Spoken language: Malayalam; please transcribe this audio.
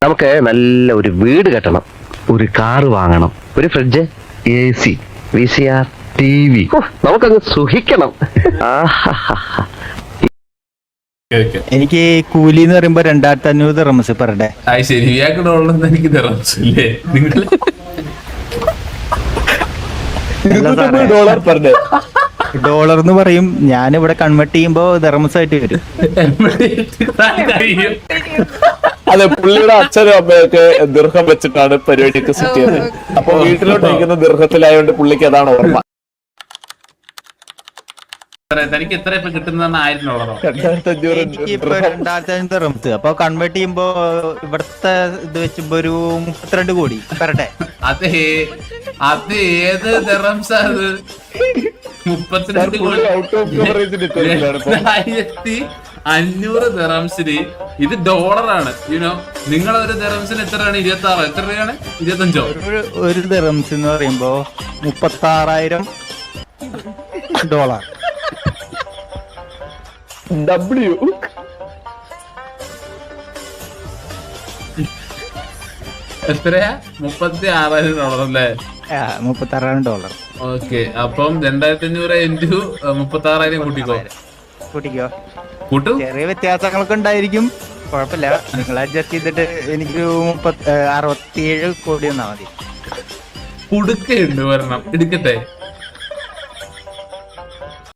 നമുക്ക് നല്ല ഒരു വീട് കെട്ടണം, ഒരു കാറ് വാങ്ങണം, ഒരു ഫ്രിഡ്ജ്, AC, VCR, TV. നമുക്കങ്ങ് സുഖിക്കണം. എനിക്ക് കൂലി എന്ന് പറയുമ്പോ 2500 ദിർഹംസ് പെർ ഡേ. ശരി, എനിക്ക് തരാംല്ലേ നിങ്ങൾ ഡോളർ എന്ന് പറയും, ഞാൻ ഇവിടെ കൺവേർട്ട് ചെയ്യുമ്പോ ദിർഹംസ് ആയിട്ട് വരും. അതെ, പുള്ളിയുടെ അച്ഛനും അമ്മയൊക്കെ ദീർഘം വെച്ചിട്ടാണ് പരിപാടിയൊക്കെ സെറ്റ് ചെയ്യുന്നത്. അപ്പൊ വീട്ടിലോട്ട് അയക്കുന്ന ദീർഘത്തിലായോണ്ട് പുള്ളിക്ക് അതാണ് ഓർമ്മ. തനിക്ക് എത്ര ഇപ്പൊ കിട്ടുന്ന $2500 ദിർഹംസ്. അപ്പൊ കൺവേർട്ട് ചെയ്യുമ്പോ ഇവിടത്തെ ഇത് വെച്ചുമ്പോ ഒരു 32 കോടി പെർ ഡേ. അത് ഏത് ദിർഹംസ്? അത് 32 കോടി. 2500 ദിർഹംസിന് ഇത് ഡോളറാണ്. യുനോ, നിങ്ങളൊരു ദിർഹംസിന് എത്രയാണ്? 26 എത്ര രൂപയാണ്? 25. ഒരു ദിർഹംസ് എന്ന് പറയുമ്പോ $36,000. എത്രയാ? $36,000 അല്ലേ? $36,000. ഓക്കെ, അപ്പം 2500 ഇൻറ്റു 36,000 കൂട്ടിക്കോ. കൂട്ടും. ചെറിയ വ്യത്യാസങ്ങളൊക്കെ ഉണ്ടായിരിക്കും, കുഴപ്പമില്ല. നിങ്ങൾ അഡ്ജസ്റ്റ് ചെയ്തിട്ട് എനിക്കൊരു 67 കോടി വന്നാ മതി. കുടുക്കയുണ്ട്, വരണം എടുക്കട്ടെ.